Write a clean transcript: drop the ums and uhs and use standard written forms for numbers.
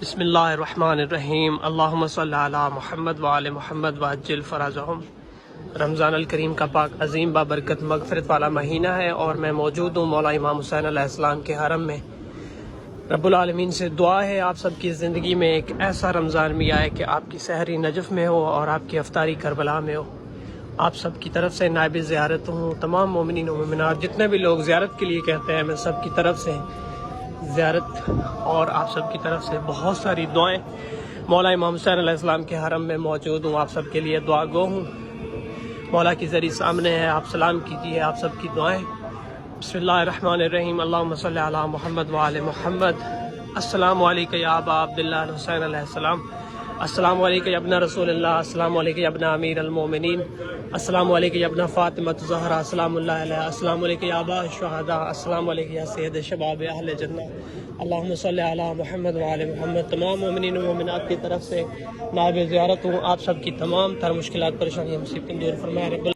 بسم اللہ الرحمن الرحیم اللہم صلی علی محمد وآل محمد وعجل فرجہم۔ رمضان الکریم کا پاک عظیم بابرکت مغفرت والا مہینہ ہے اور میں موجود ہوں مولا امام حسین علیہ السلام کے حرم میں۔ رب العالمین سے دعا ہے آپ سب کی زندگی میں ایک ایسا رمضان بھی آئے کہ آپ کی سحری نجف میں ہو اور آپ کی افطاری کربلا میں ہو۔ آپ سب کی طرف سے نائب زیارت ہوں، تمام مومنین و مومنات جتنے بھی لوگ زیارت کے لیے کہتے ہیں، میں سب کی طرف سے زیارت اور آپ سب کی طرف سے بہت ساری دعائیں۔ مولا امام حسین علیہ السلام کے حرم میں موجود ہوں، آپ سب کے لیے دعا گو ہوں۔ مولا کی ذریعہ سامنے ہے، آپ سلام کیجیے، آپ سب کی دعائیں۔ بسم اللہ الرحمن الرحیم اللہم صلی علی محمد وآل محمد۔ السلام علیکم یا ابا عبداللہ حسین علیہ السلام، السلام علیکم یا ابن رسول اللہ، السلام علیکم یا ابن امیر المومنین، السلام علیکم یا ابن فاطمہ الزہرا سلام اللہ علیہ، السلام علیکم یا ابا الشہداء، السلام علیکم یا سید شباب اہل جنہ۔ اللہم صلی علی محمد وآل محمد۔ تمام مومنین و مومنات کی طرف سے نائب زیارت ہوں، آپ سب کی تمام تر مشکلات پریشانیاں مصیبتیں دور فرمائے رب